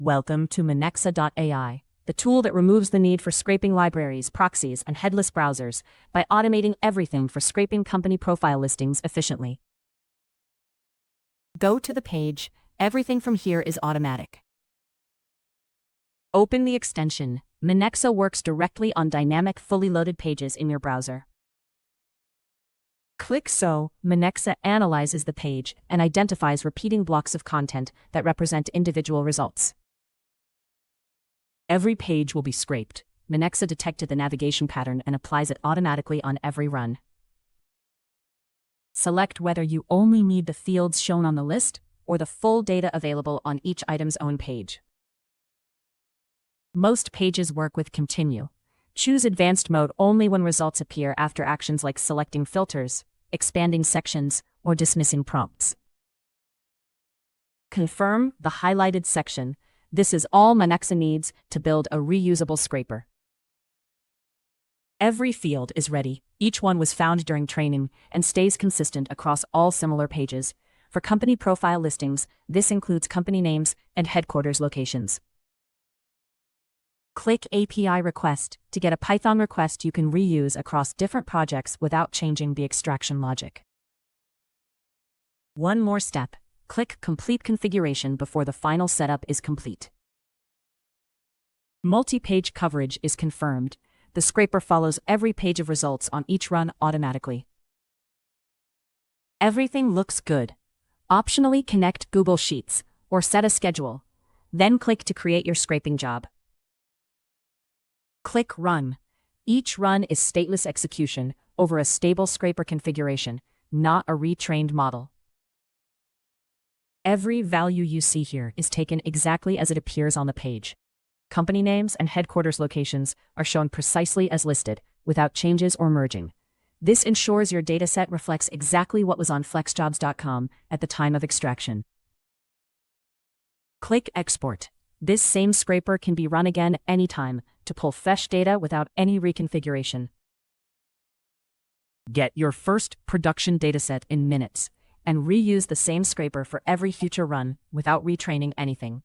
Welcome to Minexa.ai, the tool that removes the need for scraping libraries, proxies, and headless browsers by automating everything for scraping company profile listings efficiently. Go to the page. Everything from here is automatic. Open the extension. Minexa works directly on dynamic, fully loaded pages in your browser. Click So. Minexa analyzes the page and identifies repeating blocks of content that represent individual results. Every page will be scraped. Minexa detected the navigation pattern and applies it automatically on every run. Select whether you only need the fields shown on the list or the full data available on each item's own page. Most pages work with Continue. Choose Advanced Mode only when results appear after actions like selecting filters, expanding sections, or dismissing prompts. Confirm the highlighted section. This is all Minexa needs to build a reusable scraper. Every field is ready. Each one was found during training and stays consistent across all similar pages. For company profile listings, this includes company names and headquarters locations. Click API Request to get a Python request you can reuse across different projects without changing the extraction logic. One more step. Click Complete Configuration before the final setup is complete. Multi-page coverage is confirmed. The scraper follows every page of results on each run automatically. Everything looks good. Optionally connect Google Sheets or set a schedule. Then click to create your scraping job. Click Run. Each run is stateless execution over a stable scraper configuration, not a retrained model. Every value you see here is taken exactly as it appears on the page. Company names and headquarters locations are shown precisely as listed, without changes or merging. This ensures your dataset reflects exactly what was on Flexjobs.com at the time of extraction. Click Export. This same scraper can be run again anytime to pull fresh data without any reconfiguration. Get your first production dataset in minutes and reuse the same scraper for every future run without retraining anything.